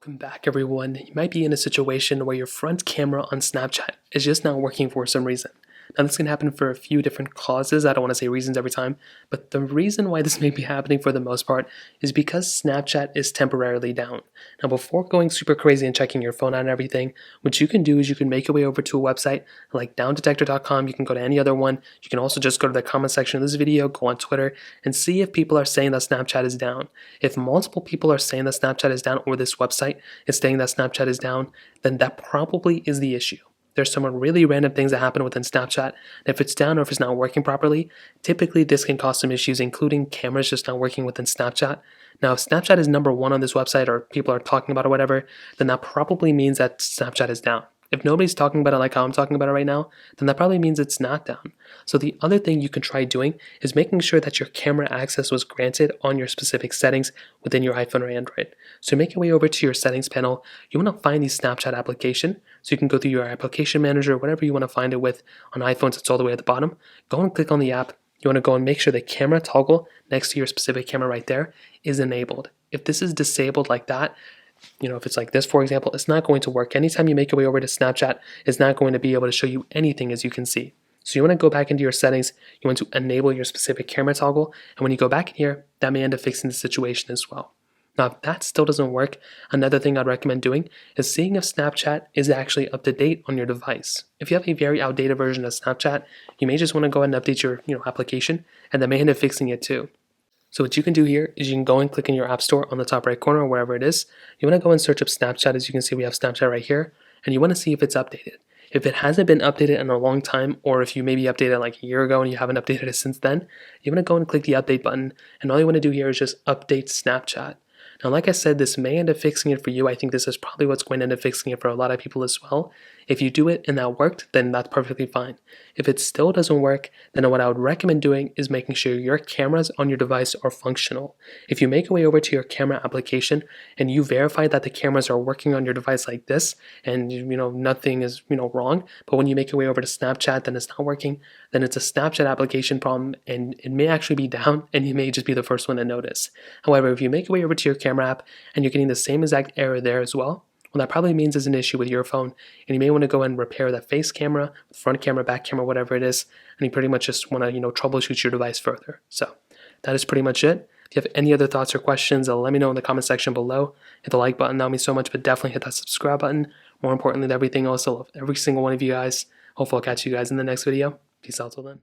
Welcome back, everyone. You might be in a situation where your front camera on Snapchat is just not working for some reason. Now, this can happen for a few different causes. I don't want to say reasons every time, but the reason why this may be happening for the most part is because Snapchat is temporarily down. Now, before going super crazy and checking your phone out and everything, what you can do is you can make your way over to a website like downdetector.com. You can go to any other one. You can also just go to the comment section of this video, go on Twitter, and see if people are saying that Snapchat is down. If multiple people are saying that Snapchat is down, or this website is saying that Snapchat is down, then that probably is the issue. There's some really random things that happen within Snapchat. And if it's down or if it's not working properly, typically this can cause some issues, including cameras just not working within Snapchat. Now, if Snapchat is number one on this website or people are talking about it or whatever, then that probably means that Snapchat is down. If nobody's talking about it like how I'm talking about it right now, then that probably means it's not down. So the other thing you can try doing is making sure that your camera access was granted on your specific settings within your iPhone or Android. So make your way over to your settings panel. You want to find the Snapchat application. So you can go through your application manager, whatever you want to find it with. On iPhones, it's all the way at the bottom. Go and click on the app. You want to go and make sure the camera toggle next to your specific camera right there is enabled. If this is disabled like that, if it's like this, for example, it's not going to work. Anytime you make your way over to Snapchat, it's not going to be able to show you anything, as you can see. So you want to go back into your settings, you want to enable your specific camera toggle, and when you go back in here, that may end up fixing the situation as well. Now, if that still doesn't work, another thing I'd recommend doing is seeing if Snapchat is actually up to date on your device. If you have a very outdated version of Snapchat, you may just want to go ahead and update your application, and that may end up fixing it too. So what you can do here is you can go and click in your app store on the top right corner or wherever it is. You want to go and search up Snapchat. As you can see, we have Snapchat right here, and you want to see if it's updated. If it hasn't been updated in a long time, or if you maybe updated like a year ago and you haven't updated it since then, you want to go and click the update button, and all you want to do here is just update Snapchat. Now, like I said, this may end up fixing it for you. I think this is probably what's going to end up fixing it for a lot of people as well. If you do it and that worked, then that's perfectly fine. If it still doesn't work, then what I would recommend doing is making sure your cameras on your device are functional. If you make your way over to your camera application and you verify that the cameras are working on your device like this, and nothing is wrong, but when you make your way over to Snapchat then it's not working, then it's a Snapchat application problem, and it may actually be down, and you may just be the first one to notice. However, if you make your way over to your camera app and you're getting the same exact error there as well that probably means there's an issue with your phone, and you may want to go and repair that face camera, front camera, back camera, whatever it is, and you pretty much just want to troubleshoot your device further. So that is pretty much it. If you have any other thoughts or questions, let me know in the comment section below. Hit the like button, that would mean so much, but definitely hit that subscribe button. More importantly than everything else, I love every single one of you guys. Hopefully I'll catch you guys in the next video. Peace out till then.